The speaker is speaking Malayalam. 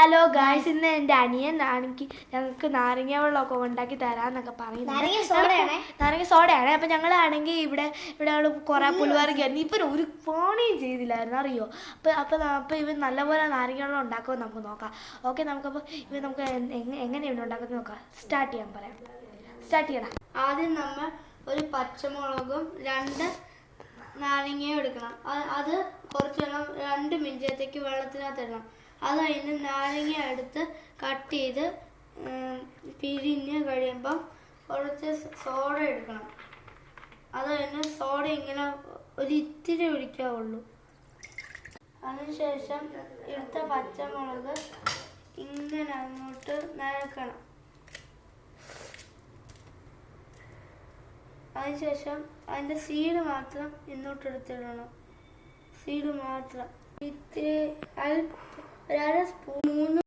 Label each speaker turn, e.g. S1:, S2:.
S1: ഹലോ ഗായ്സ്, ഇന്ന് എൻ്റെ അനിയൻ ആണെങ്കിൽ ഞങ്ങൾക്ക് നാരങ്ങ വെള്ളമൊക്കെ ഉണ്ടാക്കി തരാമെന്നൊക്കെ പറയുന്നത്. നാരങ്ങ സോഡയാണ്. അപ്പം ഞങ്ങളാണെങ്കിൽ ഇവിടെ കുറേ പുളിവറിക്കായിരുന്നു. ഇവർ ഒരു പണിയും ചെയ്തില്ലായിരുന്നു, അറിയോ? അപ്പോൾ ഇവർ നല്ലപോലെ നാരങ്ങ വെള്ളം ഉണ്ടാക്കുമെന്ന് നമുക്ക് നോക്കാം. ഓക്കെ, നമുക്ക് എങ്ങനെയാണ് ഉണ്ടാക്കുന്നത് നോക്കാം. സ്റ്റാർട്ട് ചെയ്യണം.
S2: ആദ്യം നമ്മൾ ഒരു പച്ചമുളകും 2 നാരങ്ങയും എടുക്കണം. അത് കുറച്ച് 2 മിനിറ്റത്തേക്ക് വെള്ളത്തിനകത്ത് ഇടണം. അത് കഴിഞ്ഞ് നാരങ്ങ എടുത്ത് കട്ട് ചെയ്ത് പിഴിഞ്ഞ് കഴിയുമ്പം കുറച്ച് സോഡ എടുക്കണം. അത് കഴിഞ്ഞ് സോഡ ഇങ്ങനെ ഒരു ഇത്തിരി ഒഴിക്കാവുള്ളൂ. അതിനുശേഷം എടുത്ത പച്ചമുളക് ഇങ്ങനെ അങ്ങോട്ട് നരക്കണം. അതിനുശേഷം അതിൻ്റെ സീഡ് മാത്രം ഇങ്ങോട്ട് എടുത്തിടണം. സീഡ് മാത്രം ഇത്തിരി 1/2 സ്പൂൺ